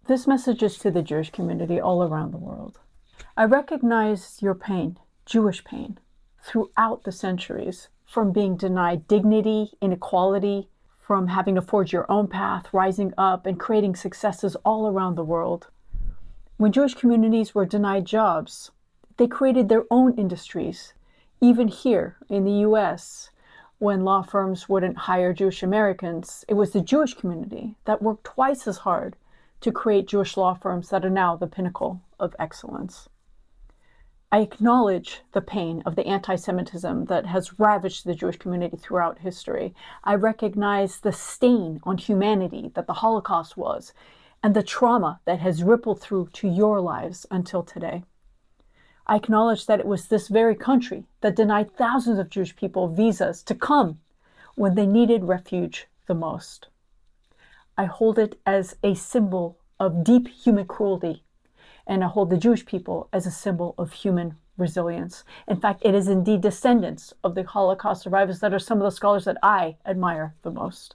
This message is to the Jewish community all around the world. I recognize your pain, Jewish pain, throughout the centuries, from being denied dignity, inequality, from having to forge your own path, rising up and creating successes all around the world. When Jewish communities were denied jobs, they created their own industries. Even here in the US, when law firms wouldn't hire Jewish Americans, it was the Jewish community that worked twice as hard to create Jewish law firms that are now the pinnacle of excellence. I acknowledge the pain of the anti-Semitism that has ravaged the Jewish community throughout history. I recognize the stain on humanity that the Holocaust was, and the trauma that has rippled through to your lives until today. I acknowledge that it was this very country that denied thousands of Jewish people visas to come when they needed refuge the most. I hold it as a symbol of deep human cruelty, and I hold the Jewish people as a symbol of human resilience. In fact, it is indeed descendants of the Holocaust survivors that are some of the scholars that I admire the most.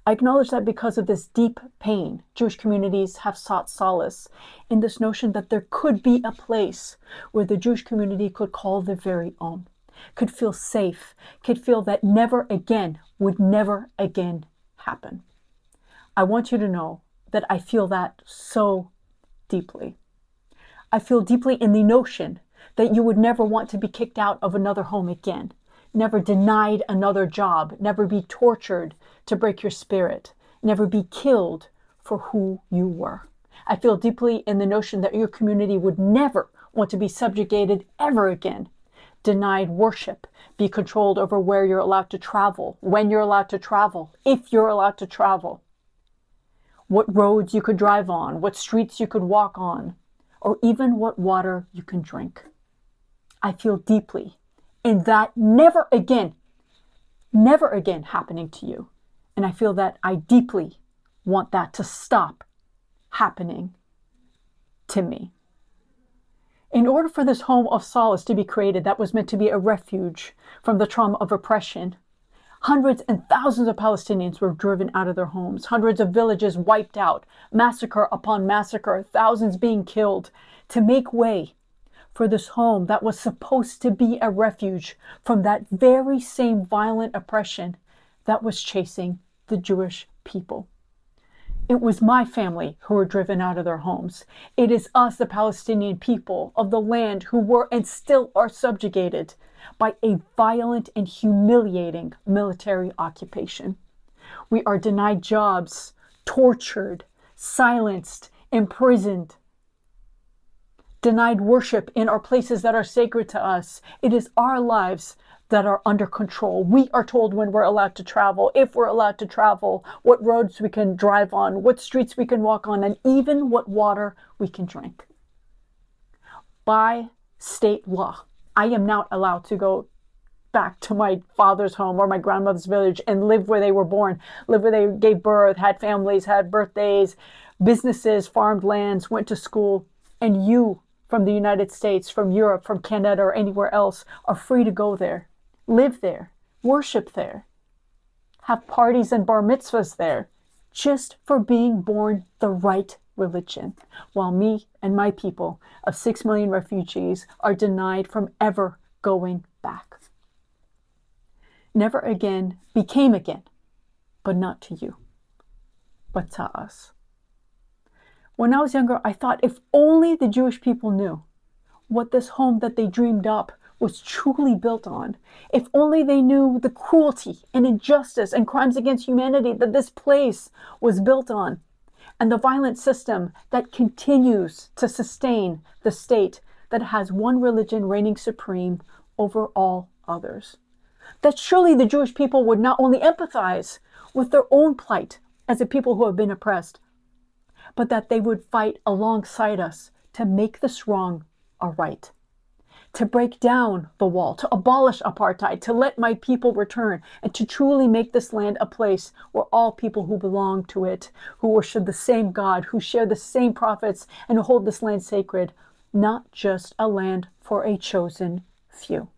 I acknowledge that because of this deep pain, Jewish communities have sought solace in this notion that there could be a place where the Jewish community could call their very own, could feel safe, could feel that never again would never again happen. I want you to know that I feel that so deeply. I feel deeply in the notion that you would never want to be kicked out of another home again, never denied another job, never be tortured to break your spirit, never be killed for who you were. I feel deeply in the notion that your community would never want to be subjugated ever again, denied worship, be controlled over where you're allowed to travel, when you're allowed to travel, if you're allowed to travel, what roads you could drive on, what streets you could walk on, or even what water you can drink. I feel deeply in that never again happening to you. And I feel that I deeply want that to stop happening to me. In order for this home of solace to be created that was meant to be a refuge from the trauma of oppression, hundreds and thousands of Palestinians were driven out of their homes, hundreds of villages wiped out, massacre upon massacre, thousands being killed, to make way for this home that was supposed to be a refuge from that very same violent oppression that was chasing the Jewish people. It was my family who were driven out of their homes. It is us, the Palestinian people of the land, who were and still are subjugated by a violent and humiliating military occupation. We are denied jobs, tortured, silenced, imprisoned, denied worship in our places that are sacred to us. It is our lives that are under control. We are told when we're allowed to travel, if we're allowed to travel, what roads we can drive on, what streets we can walk on, and even what water we can drink. By state law, I am not allowed to go back to my father's home or my grandmother's village and live where they were born, live where they gave birth, had families, had birthdays, businesses, farmed lands, went to school. And you, from the United States, from Europe, from Canada, or anywhere else, are free to go there, live there, worship there, have parties and bar mitzvahs there, just for being born the right religion, while me and my people of 6 million refugees are denied from ever going back. Never again became again, but not to you, but to us. When I was younger, I thought if only the Jewish people knew what this home that they dreamed up was truly built on, if only they knew the cruelty and injustice and crimes against humanity that this place was built on, and the violent system that continues to sustain the state that has one religion reigning supreme over all others. That surely the Jewish people would not only empathize with their own plight as a people who have been oppressed, but that they would fight alongside us to make this wrong a right, to break down the wall, to abolish apartheid, to let my people return, and to truly make this land a place where all people who belong to it, who worship the same God, who share the same prophets, and who hold this land sacred, not just a land for a chosen few.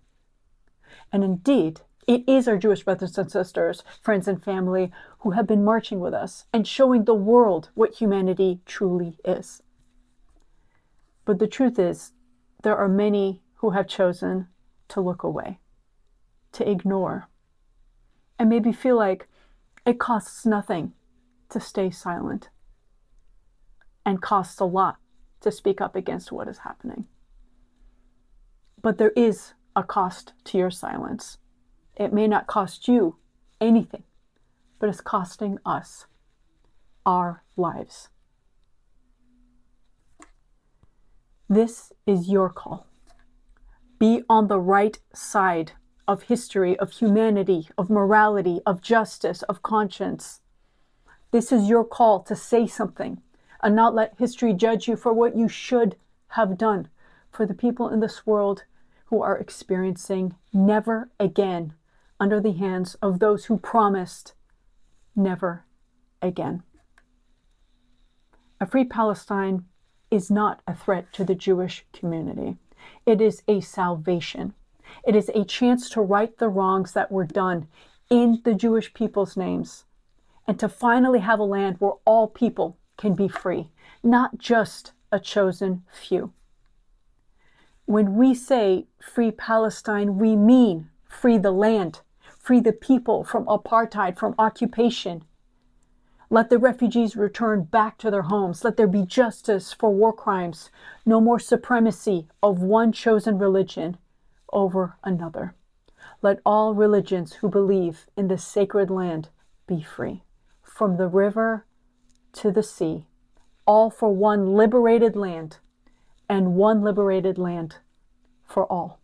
And indeed, It is our Jewish brothers and sisters, friends and family who have been marching with us and showing the world what humanity truly is. But the truth is, there are many who have chosen to look away, to ignore, and maybe feel like it costs nothing to stay silent and costs a lot to speak up against what is happening. But there is a cost to your silence. It may not cost you anything, but it's costing us our lives. This is your call. Be on the right side of history, of humanity, of morality, of justice, of conscience. This is your call to say something and not let history judge you for what you should have done for the people in this world who are experiencing never again under the hands of those who promised never again. A free Palestine is not a threat to the Jewish community. It is a salvation. It is a chance to right the wrongs that were done in the Jewish people's names and to finally have a land where all people can be free, not just a chosen few. When we say free Palestine, we mean free the land, free the people from apartheid, from occupation. Let the refugees return back to their homes. Let there be justice for war crimes. No more supremacy of one chosen religion over another. Let all religions who believe in the sacred land be free. From the river to the sea, all for one liberated land, and one liberated land for all.